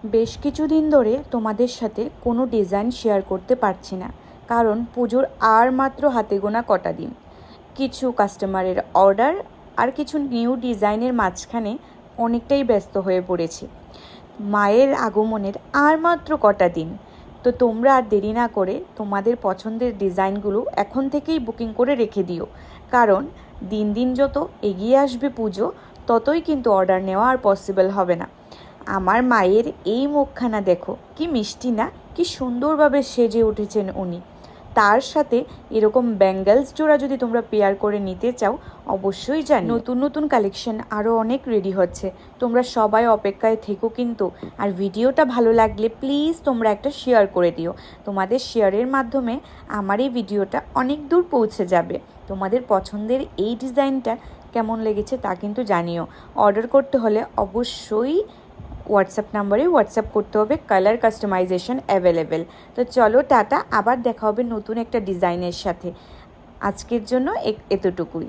বেশ কিছুদিন ধরে তোমাদের সাথে কোনো ডিজাইন শেয়ার করতে পারছি না, কারণ পুজোর আর মাত্র হাতে গোনা কটা দিন। কিছু কাস্টমারের অর্ডার আর কিছু নিউ ডিজাইনের মাঝখানে অনেকটাই ব্যস্ত হয়ে পড়েছি। মায়ের আগমনের আর মাত্র কটা দিন, তো তোমরা আর দেরি না করে তোমাদের পছন্দের ডিজাইনগুলো এখন থেকেই বুকিং করে রেখে দিও, কারণ দিন দিন যত এগিয়ে আসবে পুজো, ততই কিন্তু অর্ডার নেওয়া আর পসিবল হবে না। আমার মায়ের এই মুখখানা দেখো, কি মিষ্টি না, কি সুন্দরভাবে সেজে উঠেছেন উনি। তার সাথে এরকম ব্যাঙ্গেলস জোড়া যদি তোমরা পেয়ার করে নিতে চাও, অবশ্যই জানি নতুন নতুন কালেকশন আরও অনেক রেডি হচ্ছে। তোমরা সবাই অপেক্ষায় থেকো কিন্তু। আর ভিডিওটা ভালো লাগলে প্লিজ তোমরা একটা শেয়ার করে দিও। তোমাদের শেয়ারের মাধ্যমে আমার এই ভিডিওটা অনেক দূর পৌঁছে যাবে। তোমাদের পছন্দের এই ডিজাইনটা কেমন লেগেছে তা কিন্তু জানিও। অর্ডার করতে হলে অবশ্যই হোয়াটসঅ্যাপ নাম্বারে হোয়াটসঅ্যাপ করতে হবে। Colour customization available. তো চলো টাটা, আবার দেখা হবে নতুন একটা ডিজাইনের সাথে। আজকের জন্য এতটুকুই।